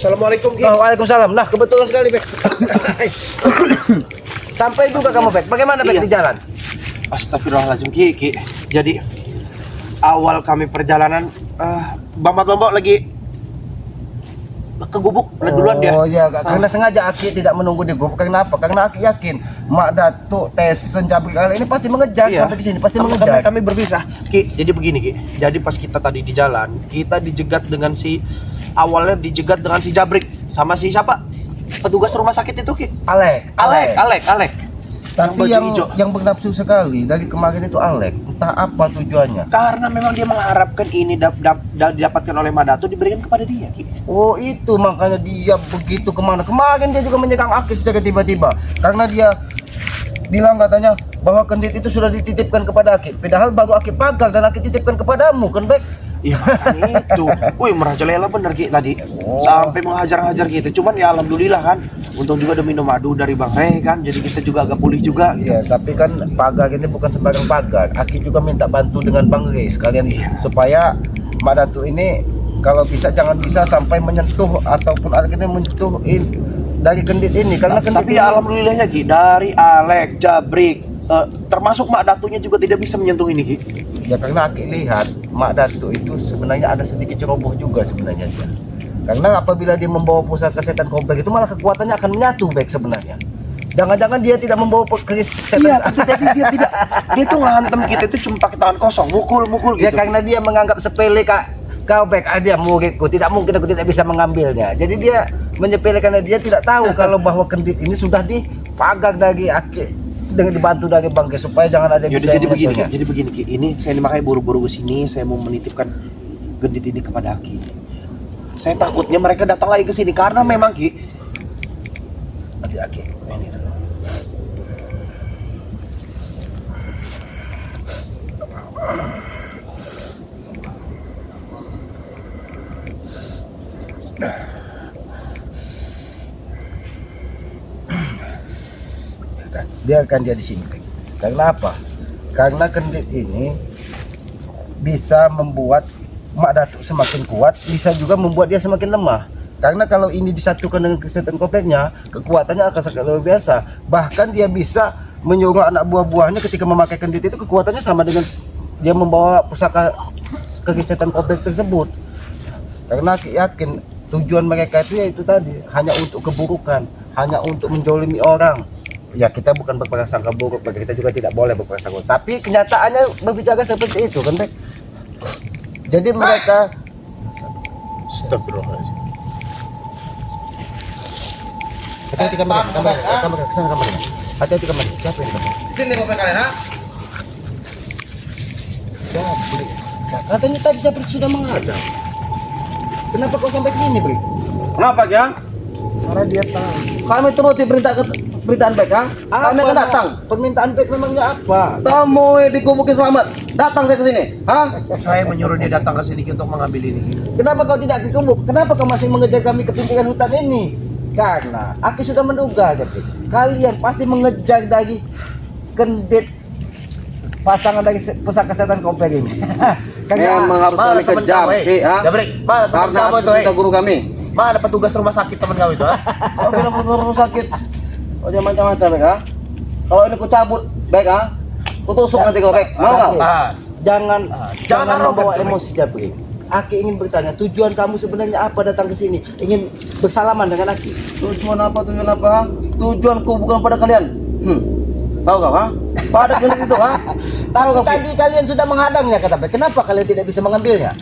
Assalamualaikum, Ki. Oh, waalaikumsalam. Nah, kebetulan sekali, Bek. Sampai juga kamu, Bek. Bagaimana, Bek, Iya. di jalan? Astagfirullahaladzim, Ki. Jadi awal kami perjalanan, Bang Lombok lagi ke gubuk duluan dia. Oh iya, karena sengaja Aki tidak menunggu di gubuk. Kenapa? Karena Aki yakin Mak Datuk Tesen Jabrik kali ini pasti mengejar Iya. sampai ke sini, pasti Kami mengejar. berpisah, Ki. Jadi begini, Ki. Jadi pas kita tadi di jalan, kita dijegat dengan awalnya dijegat dengan si Jabrik sama si siapa? Petugas rumah sakit itu, Ki. Alek. Tapi baju hijau. yang bernafsu sekali dari kemarin itu Alek. Entah apa tujuannya. Karena memang dia mengharapkan ini didapatkan oleh Madatu diberikan kepada dia, Ki. Oh itu makanya dia begitu kemana. Kemarin dia juga menyerang Aki secara tiba-tiba. Karena dia bilang katanya bahwa kendit itu sudah dititipkan kepada Aki. Padahal baru Aki pagar dan Aki titipkan kepadamu, kan, Bek? Iya, makanya itu. Wih, merajalela bener, Ki, tadi. Oh. Sampai menghajar-hajar gitu. Cuman ya alhamdulillah kan. Untung juga ada minum madu dari Bang Rey kan. Jadi kita juga agak pulih juga. Iya, tapi kan pagar ini bukan sembarang pagar. Aki juga minta bantu dengan Bang Rey sekalian supaya Mbak Datu ini kalau bisa jangan sampai menyentuh ataupun akhirnya menyentuhin dari kendit ini karena kendit Tapi ini, ya alhamdulillahnya, Ki, dari Alek, Jabrik, termasuk Mak Datunya juga tidak bisa menyentuh ini, Ki. ya karena Aki lihat Mak Datu itu sebenarnya ada sedikit ceroboh juga sebenarnya dia. Karena apabila dia membawa pusaka setan komplek itu malah kekuatannya akan menyatu, Bek, sebenarnya. Jangan-jangan dia tidak membawa keris setan. Iya, tapi dia tidak. Dia tuh ngantem kita itu cuma pakai tangan kosong, mukul Ya gitu. karena dia menganggap sepele kau, Bek, dia muridku, tidak mungkin aku tidak bisa mengambilnya. Jadi dia menyepelekan, dia tidak tahu kalau bahwa kendit ini sudah dipagar dari Aki dengan dibantu dari Bang Ge supaya jangan ada yang Yaudah, bisa jadi begini, Ki. menyentuhnya. Jadi begini, Ki. Ini saya makanya buru-buru ke sini, saya mau menitipkan gendit ini kepada Aki. Saya takutnya mereka datang lagi ke sini karena memang, Ki, Nanti Aki ini dulu. Biarkan dia di sini. Karena apa? Karena kendit ini bisa membuat Mak Datuk semakin kuat, bisa juga membuat dia semakin lemah. Karena kalau ini disatukan dengan kesehatan kompleknya, kekuatannya akan sangat luar biasa. Bahkan dia bisa menyuruh anak buah-buahnya ketika memakai kendit itu kekuatannya sama dengan dia membawa pusaka kesehatan komplek tersebut. Karena Aki yakin tujuan mereka itu yaitu tadi hanya untuk keburukan, hanya untuk menjolimi orang. Ya kita bukan berprasangka buruk, bagi kita juga tidak boleh berprasangka buruk. Tapi kenyataannya berbicara seperti itu, kan, Bek? Jadi mereka astagfirullahaladzim. hati-hati kamera, kesana kamera. Hati-hati kamera. Siapa yang kamera? Sini bapak kalian, ha? Jabrik. Katanya tadi Jabrik sudah menghadap. Kenapa kau sampai sini, Brik? Kenapa, ya? Karena dia tahu. Kami turuti perintaan baik, ha? Kami akan datang. Permintaan Bek memangnya apa? Tamu di Kubukin Selamat. Datang saya ke sini, ha? Saya menyuruh dia datang ke sini untuk mengambil ini. Kenapa kau tidak ke gubuk? Kenapa kau masih mengejar kami ke pinggiran hutan ini? Karena Aki sudah menduga, Jabrik. Kalian pasti mengejar dari kendit pasangan dari pusaka setan komplek ini. Memang harus kami kejar, Ki, ha? Jabrik, mana teman Karena kamu atas itu? perintah guru kami. Mana petugas rumah sakit teman kamu itu? Kau bilang ke rumah sakit. Oh, jangan macam-macam, baik, ha? Kalau ini ku cabut, baik, ha? Ku tusuk nanti kau, baik. Mau kau? Jangan membawa emosi, Jabrik. Aki ingin bertanya, tujuan kamu sebenarnya apa datang ke sini? Ingin bersalaman dengan Aki? Tujuan apa, ha? Tujuanku bukan pada kalian. Tahu kau, ha? Pada kalian itu, ha? Tahu kau, Ki? Tadi kalian sudah menghadangnya, kata Bek. Kenapa kalian tidak bisa mengambilnya?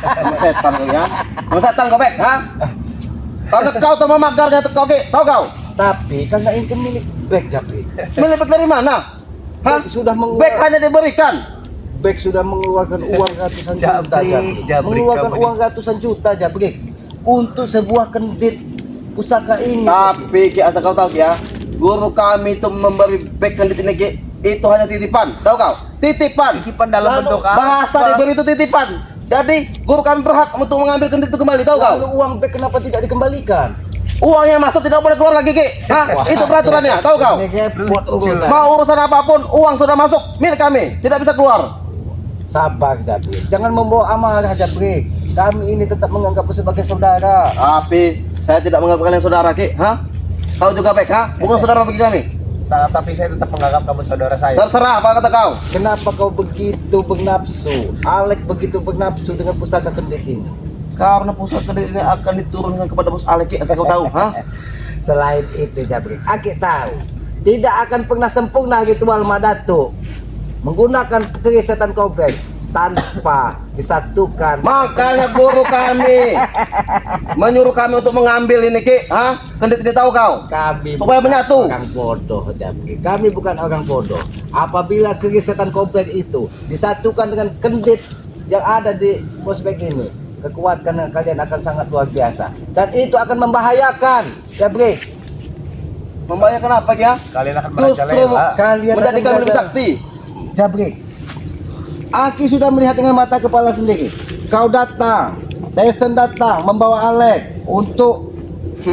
Sama setan kau, ya? Sama setan kau, baik, ha? Karena kau telah memagarnya, kau, Ki. Tahu kau? Tapi karena ini milik Bek, Jabrik. Milik dari mana? Hah? Bek sudah Baik hanya diberikan. Bek sudah mengeluarkan uang ratusan juta, Jabrik, mengeluarkan kamu uang ratusan juta, Jabrik, untuk sebuah kendit pusaka ini. Tapi Ki, asal kau tahu, Ki, ya, guru kami itu memberi baik kandit ini, Ki, itu hanya titipan. Tahu kau? Titipan. Titipan dalam bentuk apa? Bahasa diberi itu titipan. Jadi guru kami berhak untuk mengambil kandit itu kembali. Tahu kau? Lalu uang Bek kenapa tidak dikembalikan? Uang yang masuk tidak boleh keluar lagi, Ki. Hah? Itu peraturannya. Tahu kau? Ini repot urusan. Mau urusan apapun, uang sudah masuk milik kami, tidak bisa keluar. Sabar, Jabrik. Jangan membawa amarah, Jabrik. Kami ini tetap menganggapmu sebagai saudara. Tapi saya tidak menganggap kalian saudara, Ki. Hah? Kau juga baik, ha? Bukan saudara bagi kami. Tapi saya tetap menganggap kamu saudara saya. Terserah apa kata kau. Kenapa kau begitu bernafsu? Alek begitu bernafsu dengan pusaka kendit ini. Karena pusaka kendit ini akan diturunkan kepada bos Alek, Ki. Asal kau tahu, ha? Selain itu Jabrik, Aki tahu tidak akan pernah sempurna ritual Madatu menggunakan keris setan kobek tanpa disatukan. Makanya guru kami menyuruh kami untuk mengambil ini, Ki. Hah? Kendit ini tahu kau? Kami Supaya bukan menyatu. orang bodoh, Jabrik. Kami bukan orang bodoh. Apabila keris setan kobek itu disatukan dengan kendit yang ada di prospek ini, kekuatan kalian akan sangat luar biasa dan itu akan membahayakan, Jabrik. Membahayakan apa, Ki? Ya? Kalian akan Justru Kalian menjadikan akan lebih belajar. sakti. Jabrik, Aki sudah melihat dengan mata kepala sendiri. Kau datang, Tyson datang membawa Alek untuk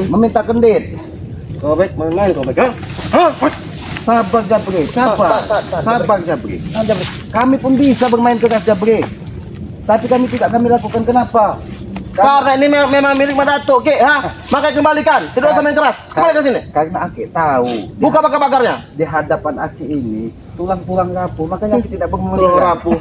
meminta kendit. Kau baik main-main kau baik, ha? Sabar Jabrik, sabar, sabar Jabrik. Kami pun bisa bermain keras Jabrik, tapi kami tidak kami lakukan. Kenapa? Karena ini memang milik Madatu, Ki. Ha? Maka kembalikan. Tidak usah main keras. Kembali ke sini. Karena Aki tahu Buka pagar-pagarnya. di hadapan Aki ini tulang-tulang rapuh, makanya Aki tidak Tolong bermenang. rapuh.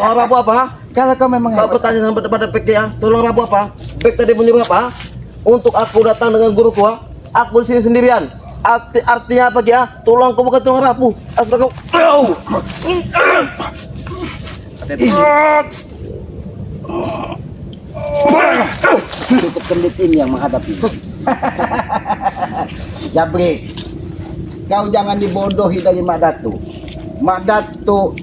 Tolong rapuh apa? Ha? Kalau kau memang Kau hebat, bertanya sama pada Pek, ya. Tolong rapuh apa? Pek tadi menyuruh apa? Untuk aku datang dengan guruku, ha? Aku di sini sendirian. Artinya apa, Ki? Ya? Tulangku bukan tulang rapuh. Asal kau. cukup kendit ini yang menghadapi. Jabrik, kau jangan dibodohi dari Mak Datu. Mak Datu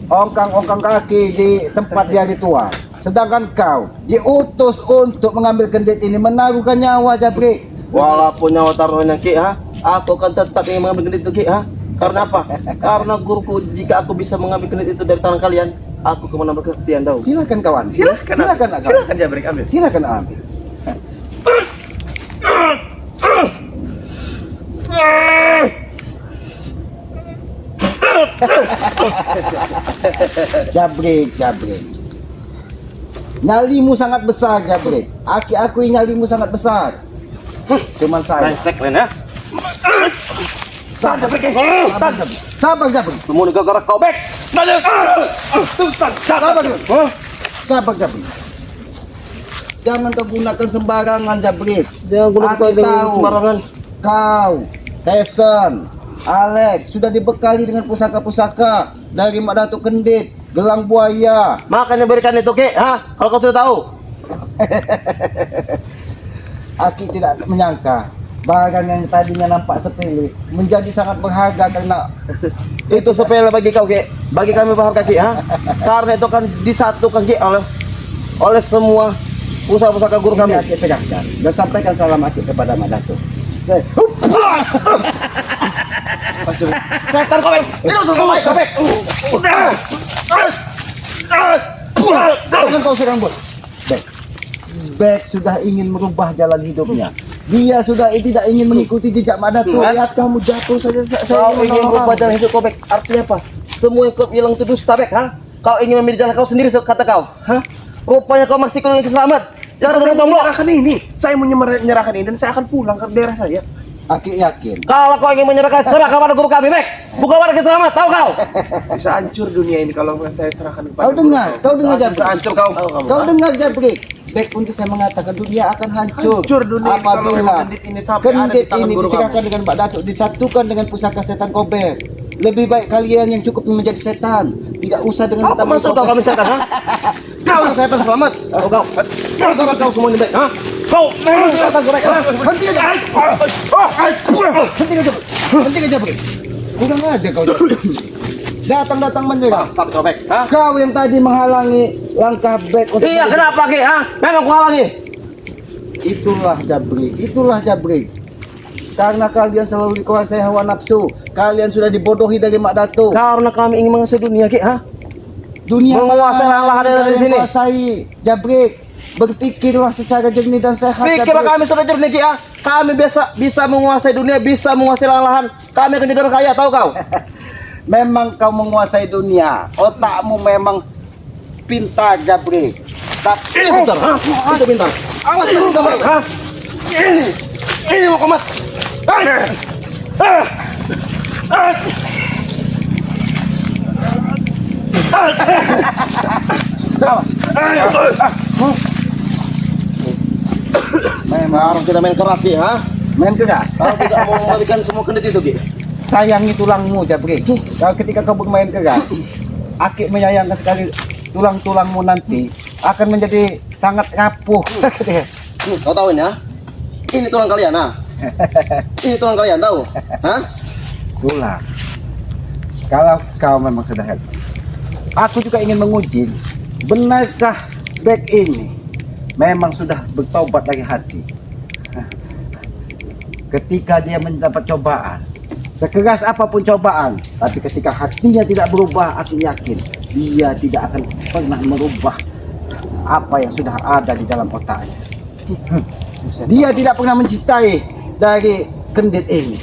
ongkang-ongkang kaki di tempat dia ritual. Sedangkan kau diutus untuk mengambil kendit ini, menaruhkan nyawa, Jabrik. Walaupun nyawa taruhannya, Ki, ha? Aku akan tetap ingin mengambil kendit itu, Ki, ha? Karena apa? Karena guruku, jika aku bisa mengambil kendit itu dari tangan kalian, aku akan menambah kesaktian, tahu. Silakan kawan. Silakan kawan. Silakan Jabrik ambil. Silakan ambil. Jabrik. Nyalimu sangat besar, Jabrik. Aki akui nyalimu sangat besar. Cuman saya. Brengsek kalian, ya. Sabar, Jabrik. Sabar, Jabrik. Semua ini gara-gara kau, Bek. Sabar, Jabrik. Jangan kau gunakan sembarangan, Jabrik. Jangan guna Aku tahu. sembarangan. Kau, Tyson, Alex sudah dibekali dengan pusaka-pusaka dari Mak Datuk Kendit, gelang buaya. Makanya berikan itu, Ki, ha? Kalau kau sudah tahu. Aki tidak menyangka barang yang tadinya nampak sepele menjadi sangat berharga karena Itu sepele bagi kau, Ki. Bagi kami berharga, Ki, ha? Karena itu kan disatukan, Ki, oleh semua pusaka-pusaka guru ini kami. Aki serahkan dan sampaikan salam Aki kepada Mak Datuk. Setan kau, Bek. Itu sudah baik, kau, Bek. Jangan kau serang, Bos. Bek sudah ingin merubah jalan hidupnya. Dia sudah tidak ingin mengikuti jejak Mak Datuk. Lihat kamu jatuh saja. Kau ingin merubah jalan hidup kau, Bek. Artinya apa? Semua yang kau bilang itu dusta, Bek, ha? Kau ingin memilih jalan kau sendiri, kata kau, ha? Rupanya kau masih ingin selamat. Jangan Saya sampai tombol. menyerahkan ini. Saya menyerahkan ini dan saya akan pulang ke daerah saya. Aki yakin. Kalau kau ingin menyerahkan, serah kepada guru kami, Bek. Bukan warga selamat, tahu kau? Bisa hancur dunia ini kalau saya serahkan kepada Kau dengar, Bisa Jabrik. hancur kau. Kau dengar, Jabrik. Bek untuk saya mengatakan dunia akan hancur. Hancur dunia ini kalau apabila memang kendit ini sampai ada di kendit tangan ini guru diserahkan dengan Mak Datuk, disatukan dengan pusaka setan kobek. Lebih baik kalian yang cukup menjadi setan, tidak usah dengan Apa maksud kau kami setan, ha? Kau yang setan selamat. Kau kau semua ini, Bek, ha? Kau memang setan kau, Bek, ha? Henti aja. Henti aja, Bek. Kurang aja kau. Datang menyerang. Satu kau, Bek, ha? Kau yang tadi menghalangi langkah Bek untuk Iya, kenapa, Ki, ha? Memang kau halangi. Itulah Jabrik. Karena kalian selalu dikuasai hawa nafsu, kalian sudah dibodohi dari Mak Datuk. Karena kami ingin menguasai dunia, Ki, ha? Dunia Menguasai lahan yang ada di sini. Menguasai, Jabrik. Berpikirlah secara jernih dan sehat. Pikirlah Jabrik. kami sudah jernih, Ki, ha? Kami bisa menguasai dunia, bisa menguasai lahan. Kami akan jadi orang kaya, tahu kau? Memang kau menguasai dunia. Otakmu memang pintar, Jabrik. Ini pintar, ha? Itu pintar. Awas lu kamu, ha? Ini mau komat. Memang kita main keras Ki, ha? Main keras. Kalau tidak mau memberikan semua kendit itu Ki. Sayangi tulangmu, Jabrik. Kalau ketika kau bermain keras, Aki menyayangkan sekali tulang-tulangmu nanti akan menjadi sangat rapuh. Kau tahu ini, ha? Ini tulang kalian, ha? Ini tulang kalian, tahu? Hah? Tulang. Kalau kau memang sudah hebat, aku juga ingin menguji, benarkah Bek ini memang sudah bertobat dari hati. Ketika dia mendapat cobaan, sekeras apapun cobaan, tapi ketika hatinya tidak berubah, aku yakin dia tidak akan pernah merubah apa yang sudah ada di dalam otaknya. Dia tidak pernah mencintai dari kendit ini.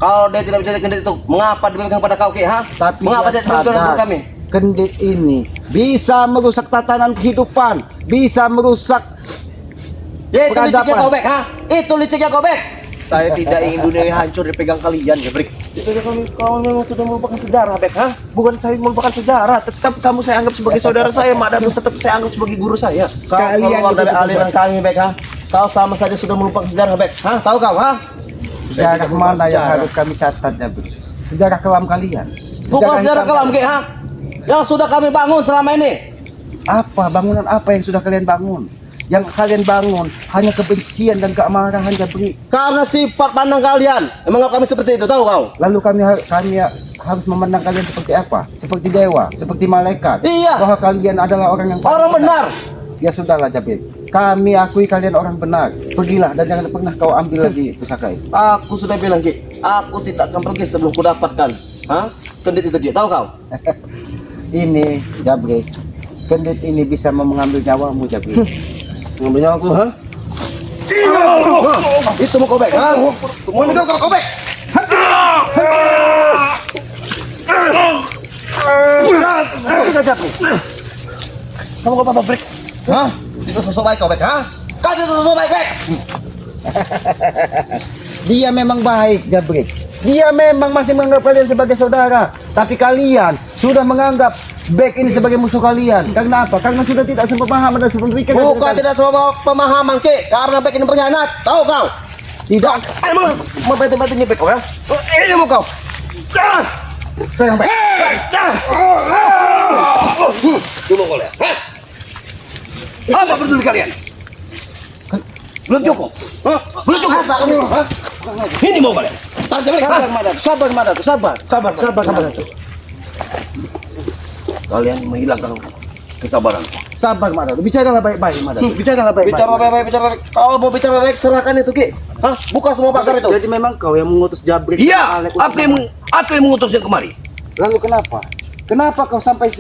Kalau dia tidak bisa kendit itu, mengapa diberikan pada kau Ki, ha? Tapi Mengapa dia tidak sebutkan sadar untuk kami? kendit ini bisa merusak tatanan kehidupan, bisa merusak Ya itu liciknya peradaban. kau Bek, ha? Itu liciknya kau Bek. Saya tidak ingin dunia ini hancur dipegang kalian, Jabrik. Itu kau memang sudah melupakan sejarah Bek, ha? Bukan saya melupakan sejarah, tetap kamu saya anggap sebagai saudara saya, Mak Datu tetap saya anggap sebagai guru saya. Kau Kalian keluar itu dari betul. aliran kami Bek, ha? Kau sama saja sudah melupakan sejarah Bek, ha? Tahu kau, ha? Sejarah tidak mana yang sejarah. harus kami catat, Jabrik? Sejarah kelam kalian. Bukan sejarah hitam kelam Ki, ha? Yang sudah kami bangun selama ini. Apa bangunan apa yang sudah kalian bangun? Yang kalian bangun hanya kebencian dan keamarahan, Jabrik. Karena sifat pandang kalian. Menganggap kami seperti itu, tahu kau? Lalu kami harus memandang kalian seperti apa? Seperti dewa, seperti malaikat. Iya. Bahwa kalian adalah orang yang Orang benar. Ya sudahlah, Jabrik. Kami akui kalian orang benar. Pergilah dan jangan pernah kau ambil lagi pusaka itu. Aku sudah bilang Ki, aku tidak akan pergi sebelum ku dapatkan, ha? Kendit itu Ki, tahu kau? Ini, Jabrik. Kendit ini bisa mengambil nyawamu, Jabrik. Ngambil nyawa aku, ha? Itu mau kau Bek, ha? Semua ini kau Bek. Sudah, Jabrik. Kamu kau apa Bek? Hah? Itu sosok baik kau Bek, ha? Kau itu sosok baik Bek. Dia memang baik, Jabrik. Dia memang masih menganggap kalian sebagai saudara. Tapi kalian sudah menganggap Bek ini sebagai musuh kalian. Karena apa? Karena sudah tidak sepemahaman dan sepemikiran. Bukan tidak semua pemahaman Ki, karena Bek ini pengkhianat, tahu kau? Tidak. Emang mau bantu-bantunya Bek kau, ya? Ini mau kau. Sayang, Bek. Cuma kau lihat, ha? Apa peduli kalian? Belum cukup? Hah? Belum cukup? Hah? Ini mau kalian? Tarik Bek, ha? Sabar, Madatu. Sabar. Sabar, Madatu. Kalian menghilangkan kesabaran. Sabar, Madatu. Bicaralah baik-baik, Madatu. Bicaralah baik-baik. Bicara baik-baik, bicara baik. Kalau mau bicara baik, serahkan itu Ki. Hah? Buka semua pagar itu. Jadi memang kau yang mengutus Jabrik. Iya, Alek aku yang mengutusnya kemari. Lalu kenapa? Kenapa kau sampai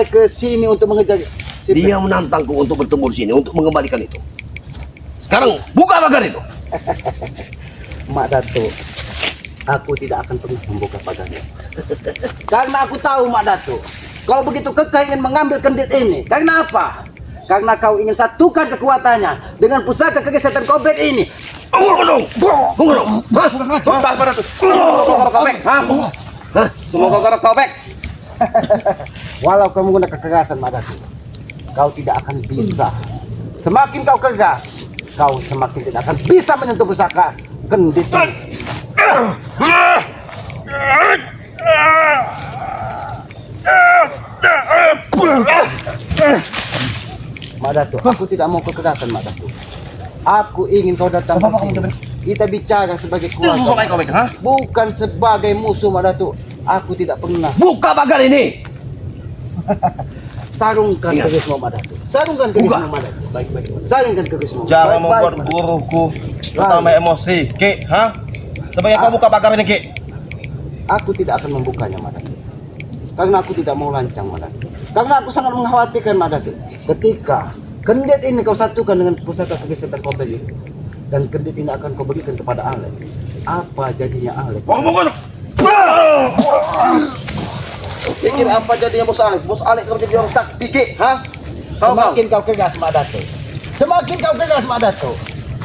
ke sini untuk mengejar si Bek? Dia menantangku untuk bertemu di sini, untuk mengembalikan itu. Sekarang buka pagar itu. Mak Dato, aku tidak akan pernah membuka pagarnya. Karena aku tahu, Mak Dato, kau begitu kekeh ingin mengambil kendit ini. Karena apa? Karena kau ingin satukan kekuatannya dengan pusaka kegesetan Kobek ini. Tunggu dong. Hah? Sebentar, Pak Ratu. Semua kau Bek. Hah? Semua kau Bek. Walau kau menggunakan kekerasan, Mak Dato, kau tidak akan bisa. Semakin kau keras, kau semakin tidak akan bisa menyentuh pusaka kendit ini. Mak Dato, aku tidak mau kekerasan, Mak Dato. Aku ingin kau datang ke sini. Kita bicara sebagai Itu sosok baik keluarga, kau Bek. Hah? bukan sebagai musuh, Mak Dato. Aku tidak pernah. Buka pagar ini. Sarungkan Ingat. kerismu, Mak Dato. Sarungkan kerismu, Mak Dato. Baik-baik. Sarungkan kerismu. Jangan Baik-baik, membuat Mak Dato. guruku terutama emosi, Ki. Hah? Sebaiknya kau buka pagar ini, Ki. Aku tidak akan membukanya, Mak Dato. Karena aku tidak mau lancang, Mak Dato. Karena aku sangat mengkhawatirkan, Mak Dato. Ketika kendit ini kau satukan dengan pusaka kegesetan Kobek itu, dan kendit ini akan kau berikan kepada Alek, apa jadinya Alek? Pikir apa jadinya Bos Alek? Bos Alek kamu jadi orang sakti, Ki. Hah? Semakin kau kegas Mak Datuk, semakin kau kegas Mak Datuk,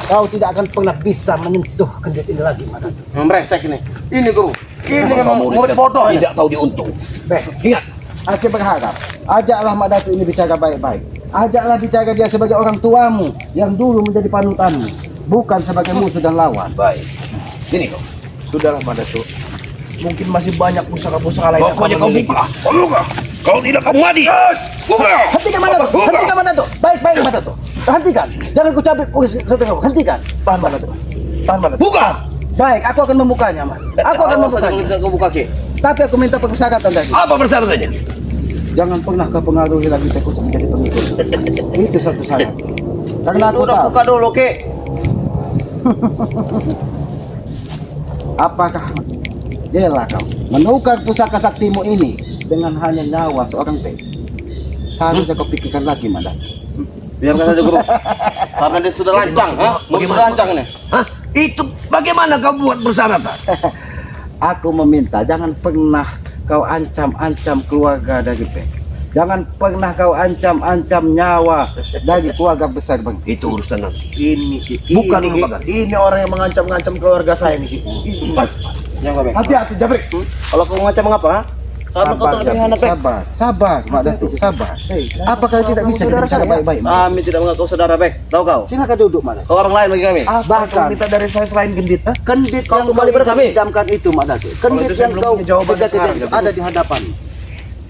kau tidak akan pernah bisa menyentuh kendit ini lagi Mak Datuk. Brengsek ini. Ini guru. Ini memang murid bodoh. Tidak tahu diuntung. Bek, Ingat, aku berharap ajaklah Mak Datuk ini bicara baik-baik. Ajaklah bicara dia sebagai orang tuamu yang dulu menjadi panutanmu, bukan sebagai musuh dan lawan. baik. Gini kau. Sudahlah Mak Datuk. Mungkin masih banyak pusaka-pusaka lain. yang Pokoknya kamu kau miliki. buka. Kau buka. Kalau tidak kau mati. Buka. Hentikan Mak Datuk, hentikan Mak Datuk. Baik-baik Mak Datuk. Hentikan. Jangan ku cabut setelah kau. Hentikan. Tahan Mak Datuk. Tahan Mak Datuk. Buka. Baik, aku akan membukanya, Mak. Aku akan membukanya. Kau buka Ki. Tapi aku minta persyaratan lagi. Apa persyaratannya? Jangan pernah kau pengaruhi lagi aku untuk menjadi pengikut. Itu satu syarat. Karena aku Udah tahu buka dulu Ki. apakah jelah kau menukar pusaka saktimu ini dengan hanya nyawa seorang teh. Seharusnya kau pikirkan lagi, Mak Datuk. Biarkan aja guru. Karena dia sudah lancang, ha? Bagaimana lancang ini? Hah? Itu bagaimana kau buat persyaratan? Aku meminta jangan pernah kau ancam-ancam keluarga dari Bek. Jangan pernah kau ancam-ancam nyawa dari keluarga besar Bang. Itu urusan nanti. Ini Ki. Bukan Ini, Ki. merupakan. Ini orang yang mengancam-ngancam keluarga saya nih Ki. Yang gak baik. Hati-hati Jabrik. Kalau kau ngacam apa? Ha? Karena kau tak lebih anak baik. Sabar, sabar, Mak Datuk, sabar. Apakah tidak bisa kita bicara baik-baik, Mak? Kami tidak mengaku saudara baik. Tahu kau? Silakan duduk, Mak Datuk. Kau orang lain bagi kami. Bahkan minta dari saya selain gendit. kendit Kau yang kembali pada kami. idamkan itu, Mak Datuk. Kendit itu saya yang belum kau punya jawaban kejar-kejar sekarang, itu ada di hadapan.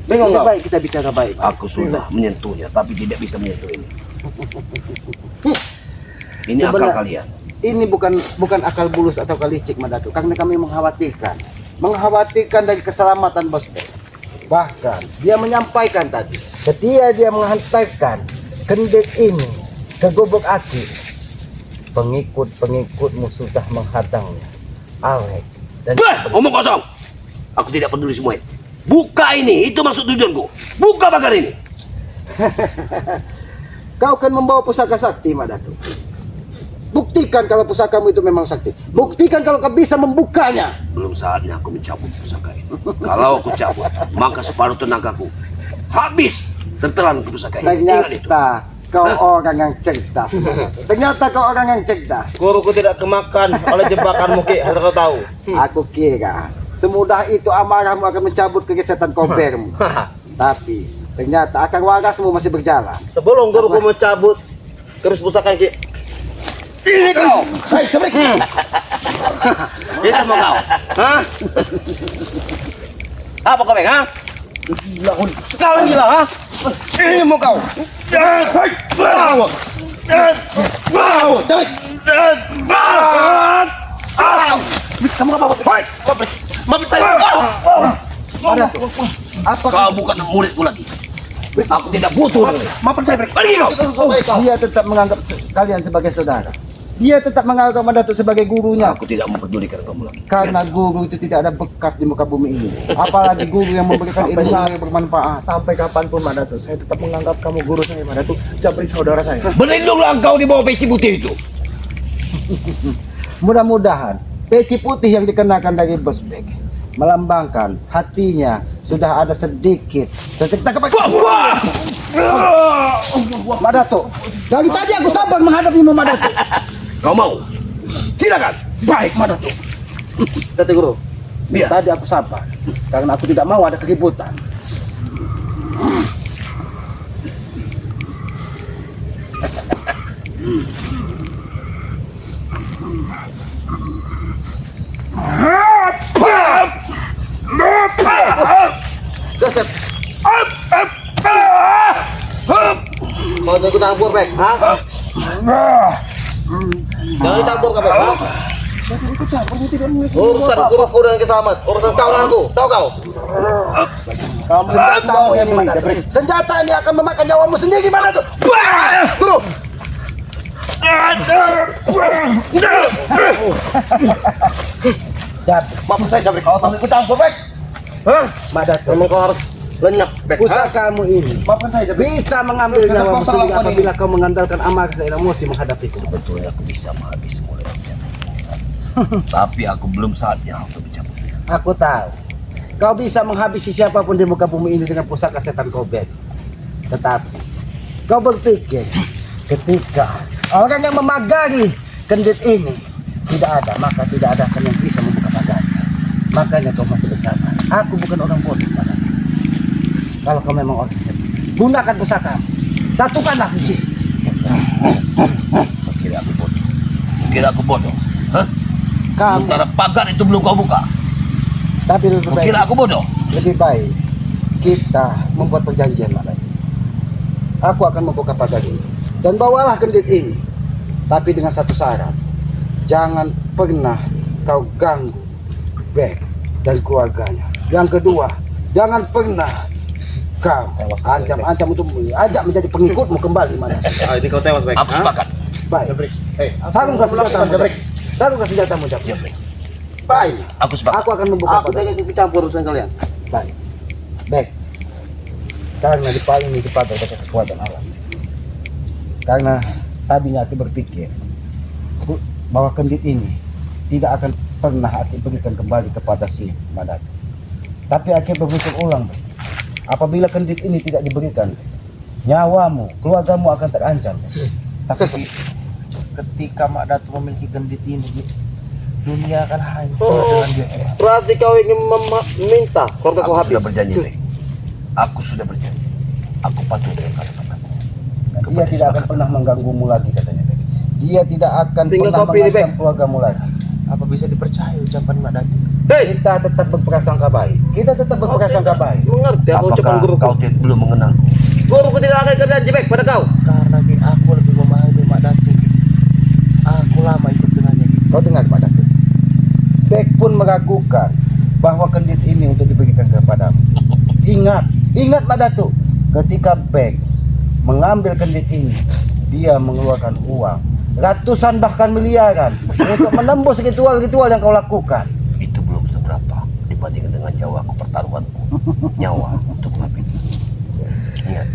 Bingung Lebih kau? baik kita bicara baik. Aku sudah menyentuhnya, tapi tidak bisa menyentuh ini. Ini akal Sebenar- kalian. Ini bukan akal bulus atau kalicik, Mak Datuk, karena kami mengkhawatirkan dari keselamatan Bos Bek. Bahkan dia menyampaikan tadi, ketika dia menghantarkan kendit ini ke gubuk Aki, pengikut-pengikutmu sudah menghadangnya. Alek dan Bah, omong kosong. Aku tidak peduli semua itu. Buka ini, itu maksud tujuanku. Buka pagar ini. kau kan membawa pusaka sakti, Mak Datuk. Buktikan kalau pusakamu itu memang sakti. Buktikan kalau kau bisa membukanya. Belum saatnya aku mencabut pusaka ini. Kalau aku cabut, maka separuh tenagaku habis tertelan ke pusaka ini. Ingat itu. Ternyata kau orang yang cerdas. Mak Datuk. Ternyata kau orang yang cerdas. Guruku tidak kemakan oleh jebakanmu Ki. Harus kau tahu. Aku kira semudah itu amarahmu akan mencabut kegesetan kobermu. Tapi ternyata akar warasmu masih berjalan. Sebelum guruku mencabut keris pusaka Ki. Ini kau. Hei, Jabrik. Itu mau kau. Hah? Apa kau Bek? Ha? Kau yang gila, ha? Ini mau kau. Kamu apa? Baik. Maafin saya. Mak Datuk, apakah Kau bukan muridku lagi. Aku tidak butuh. Maafkan saya, Brek. Pergi kau. dia tetap menganggap kalian sebagai saudara? Dia tetap menganggap Mak Datuk sebagai gurunya. Aku tidak mempedulikan kamu lagi. Karena guru itu tidak ada bekas di muka bumi ini. Apalagi guru yang memberikan ilmu yang bermanfaat. Sampai kapanpun Mak Datuk, saya tetap menganggap kamu guru saya, Mak Datuk. Jabri saudara saya. Berlindunglah engkau di bawah peci putih itu. Mudah-mudahan peci putih yang dikenakan dari Bos Bek melambangkan hatinya sudah ada sedikit tercipta kepada Mak Datuk. Dari tadi aku sabar menghadapimu, Mak Datuk. Kau mau? Silakan. Baik, Mak Datuk. Kata guru. Biar. Tadi aku sabar karena aku tidak mau ada keributan. Gasep. Mau ikut campur Bek? Ha? Jangan campur kau Bek. Ha? Urusan guruku dengan keselamat. Urusan kau dengan aku. Tahu kau? Senjatamu ini, Mak Datuk. Senjata ini akan memakan nyawamu sendiri, Mak Datuk. Guru. Jab, Maafkan saya Jabrik. Kau tak ikut campur Bek. Hah? Mak Datuk. Memang kau harus lenyap Bek. Ha? Pusakamu ini Maafkan saya, Jabri. bisa mengambil nyawamu sendiri apabila kau mengandalkan amarah dan emosi menghadapiku. Sebetulnya aku bisa menghabisi mulutnya. Tapi aku belum saatnya untuk mencabutnya. Aku tahu. Kau bisa menghabisi siapapun di muka bumi ini dengan pusaka setan kobek. Tetapi Kau berpikir ketika orang yang memagari kendit ini tidak ada, maka tidak ada akan yang bisa membuka pagarnya. Makanya kau masih bersama. Aku bukan orang bodoh. Kalau kau memang orang bodoh, gunakan pusaka. Satukanlah di sini. Kira aku bodoh. Kira aku bodoh. Hah? Kamu. Sementara pagar itu belum kau buka. Tapi lebih baik, Kira aku bodoh. lebih baik kita membuat perjanjian malam. Aku akan membuka pagar ini dan bawalah kendit ini. Tapi dengan satu syarat, jangan pernah kau ganggu Bek dan keluarganya. Yang kedua, jangan pernah kau ancam-ancam untuk ajak menjadi pengikutmu kembali mana. Ini kau tewas, Bek. Aku sepakat. Baik. Sanggup kasih senjatamu, Jabrek. Sanggup kasih senjatamu, Jabrek. Baik. Aku sepakat. Aku akan membuka Aku pagar. tidak ikut campur urusan kalian. Baik. Baik. Karena di paling ini kepada kekuatan alam. Karena tadinya aku berpikir bahwa kendit ini tidak akan pernah aku berikan kembali kepada si Madatu. Tapi aku berpikir ulang, Bek. Apabila kendit ini tidak diberikan, nyawamu, keluargamu akan terancam. Bek. Tapi ketika Mak Datu memiliki gendit ini, Ki, dunia akan hancur Oh. dengan dia. Berarti kau ingin meminta keluarga kau Aku habis. sudah berjanji, Bek. Aku sudah berjanji. Aku patuh dengan kata-kataku. Dan dia tidak akan pernah mengganggumu lagi, katanya, Bek. Dia tidak akan Tinggal pernah kopi ini, mengancam Bek. keluargamu lagi. Apa bisa dipercaya ucapan Mak Datu? Hei, Kita tetap berprasangka baik. Kita tetap berprasangka baik. mengerti apa ucapan Apakah guruku? kau belum mengenalku? Guruku tidak akan berjanji, Bek, pada kau. Karena Ki, aku lebih memahami Mak Datu, Ki. Aku lama ikut dengannya, Ki. Kau dengar, Pak Datu? Bek pun meragukan bahwa kendit ini untuk diberikan kepadamu. Ingat Pak Datu, ketika Bek mengambil kendit ini, dia mengeluarkan uang ratusan bahkan miliaran untuk menembus ritual-ritual yang kau lakukan. Itu belum seberapa dibandingkan dengan nyawaku, pertaruhanku. Nyawa untuk mengabdi. Ingat.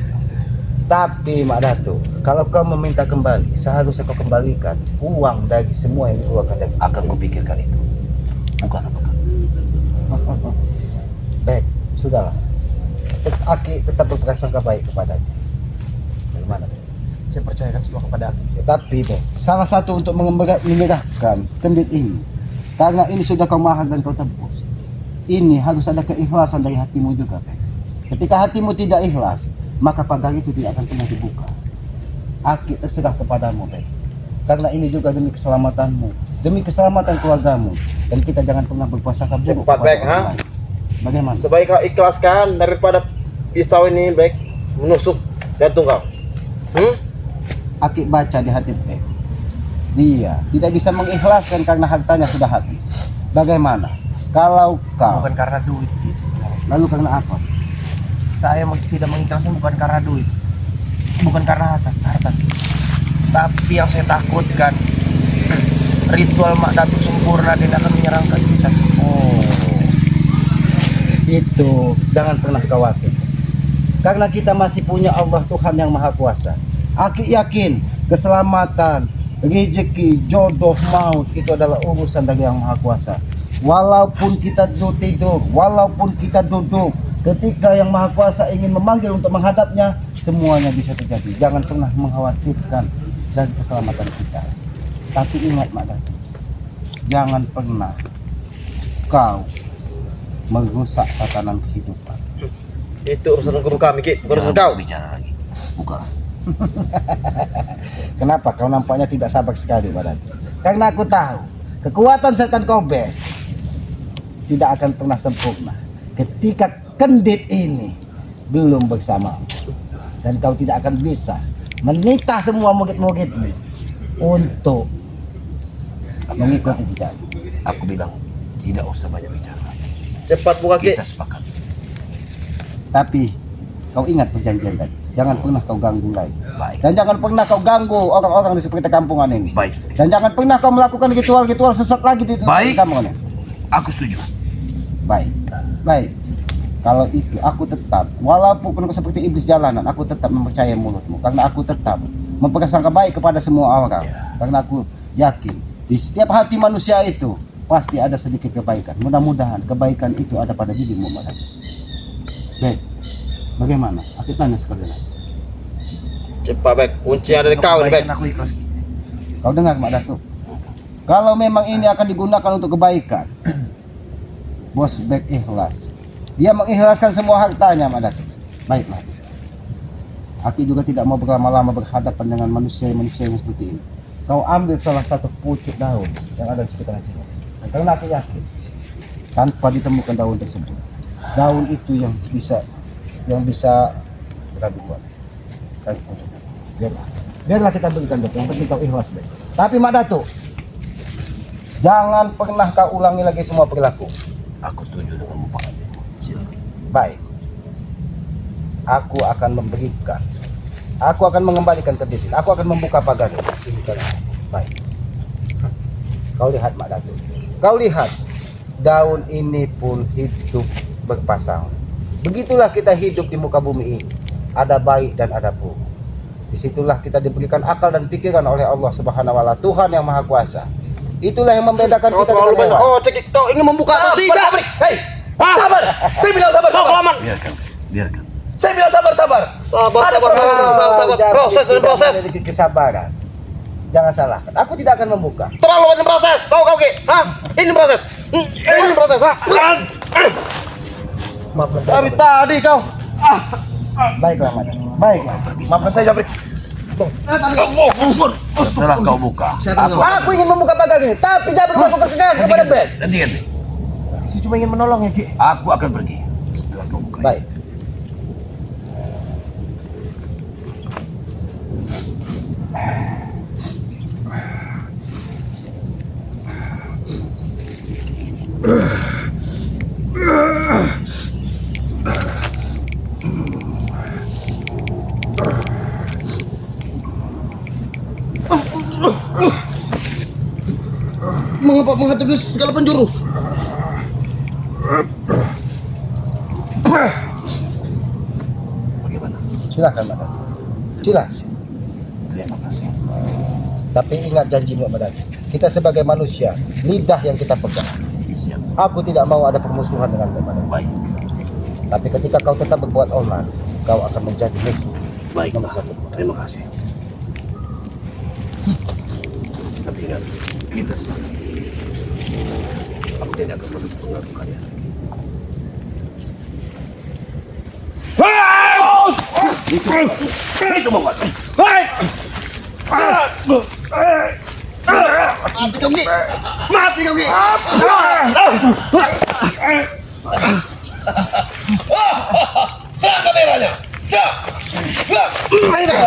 Tapi Mak Datu, kalau kau meminta kembali, seharusnya kau kembalikan uang dari semua yang dikeluarkan dari Akan kupikirkan itu. Bukan apakah. Bek, sudahlah. Aki tetap berprasangka baik kepadanya. Bagaimana, Bek? Saya percayakan semua kepada aku. Tapi Bek, salah satu untuk menyerahkan kendit ini, karena ini sudah kau mahal dan kau tebus, ini harus ada keikhlasan dari hatimu juga, Bek. Ketika hatimu tidak ikhlas, maka pagar itu tidak akan pernah dibuka. Aki terserah kepadamu, Bek. Karena ini juga demi keselamatanmu, demi keselamatan keluargamu, dan kita jangan pernah berprasangka buruk Cepat, kepada Bek, orang ha? lain. Bagaimana? Sebaik kau ikhlaskan daripada pisau ini, Bek, menusuk jantung kau. Aki baca di hati Bek, dia tidak bisa mengikhlaskan karena hartanya sudah habis. Bagaimana kalau kau, Bukan karena duit, Ki. lalu karena apa? Saya tidak mengikhlaskan bukan karena duit, bukan karena harta. Tapi yang saya takutkan, ritual Mak Datu sempurna dan akan menyerangkan kita. Oh, itu jangan pernah khawatir, karena kita masih punya Allah Tuhan yang Maha Kuasa. Aki yakin keselamatan, rezeki, jodoh, maut itu adalah urusan dari Yang Maha Kuasa. Walaupun kita tidur, walaupun kita duduk, ketika Yang Maha Kuasa ingin memanggil untuk menghadapnya, semuanya bisa terjadi. Jangan pernah mengkhawatirkan dari keselamatan kita. Tapi ingat, Mak Datu, jangan pernah kau merusak tatanan kehidupan. Itu urusan guru kami, Ki, bukan urusan kau. Jangan bicara lagi. Bukan. Kenapa kau nampaknya tidak sabar sekali, Mak Datu? Karena aku tahu kekuatan setan Kobe tidak akan pernah sempurna ketika kendit ini belum bersama, dan kau tidak akan bisa menitah semua murid-muridmu untuk mengikuti jejak. Aku bilang tidak usah banyak bicara. Cepat buka, Ki. Kita sepakat. Tapi kau ingat perjanjian tadi, jangan pernah kau ganggu lagi, Baik. dan jangan pernah kau ganggu orang-orang di sekitar kampungan ini, Baik. dan jangan pernah kau melakukan ritual-ritual sesat lagi di Baik. kampungan ini. Aku setuju. Baik, baik. Kalau itu aku tetap, walaupun seperti iblis jalanan, aku tetap mempercayai mulutmu, karena aku tetap mempersangka baik kepada semua orang. Karena aku yakin di setiap hati manusia itu pasti ada sedikit kebaikan. Mudah-mudahan kebaikan itu ada pada dirimu, Mak Datu. Baik, bagaimana? Aku tanya sekali lagi. Cepat baik. Kunci ada di kau nih baik. Kebaikan aku ikhlas, Ki. Kau dengar Mak Datuk? Kalau memang ini akan digunakan untuk kebaikan, Bos Bek ikhlas. Dia mengikhlaskan semua hartanya Mak Datuk. Baiklah. Aku juga tidak mau berlama-lama berhadapan dengan manusia-manusia yang seperti ini. Kau ambil salah satu pucuk daun yang ada di sekitar sini. Karena aku yakin tanpa ditemukan daun tersebut, daun itu yang bisa beradu kuat. Biarlah kita berikan Bek. Yang penting kau ikhlas Bek. Tapi Mak Datuk, jangan pernah kau ulangi lagi semua perilaku. Aku setuju dengan Pak. Silakan. Baik. Aku akan memberikan. Aku akan mengembalikan ke diri. Aku akan membuka pagar. Baik. Kau lihat Mak Datuk. Kau lihat daun ini pun hidup berpasang. Begitulah kita hidup di muka bumi ini. Ada baik dan ada buruk. Disitulah kita diberikan akal dan pikiran oleh Allah Subhanahu wa Ta'ala, Tuhan yang Maha Kuasa. Itulah yang membedakan kita dengan hewan. Oh, cekik kau ingin membuka atau tidak? Hei, sabar. Saya bilang sabar. Kau kelamaan. Biarkan. Saya bilang sabar. Sabar. Proses dan proses. Memiliki kesabaran. Jangan salahkan. Aku tidak akan membuka. Terlalu banyak proses. Kau Ki. Hah? Ini proses. Ini proses. Tapi tadi kau. Baiklah, Mak. Baiklah. Maafkan saya Jabrik. Setelah kau buka, Aku ingin membuka pagar ini, tapi jangan melakukan kekerasan kepada Bek. nanti Saya cuma ingin menolong ya, Ki. aku akan pergi. Setelah kau buka. Baik. Mengapa menghadapi segala penjuru? Bagaimana? Silakan, Mak Datuk. Silakan. Terima kasih. Tapi ingat janjimu, Mak Datuk. Kita sebagai manusia, lidah yang kita pegang. Siap. Aku tidak mau ada permusuhan dengan Mak Datuk. Baik. Tapi ketika kau tetap berbuat onar, kau akan menjadi musuh. Baiklah. Nomor satu. Terima kasih. Tapi ingat, kita sepakat. Aku tidak akan mengaruh kalian. Itu mau nggak? Mati kau Ki. Serang kameranya! Serang!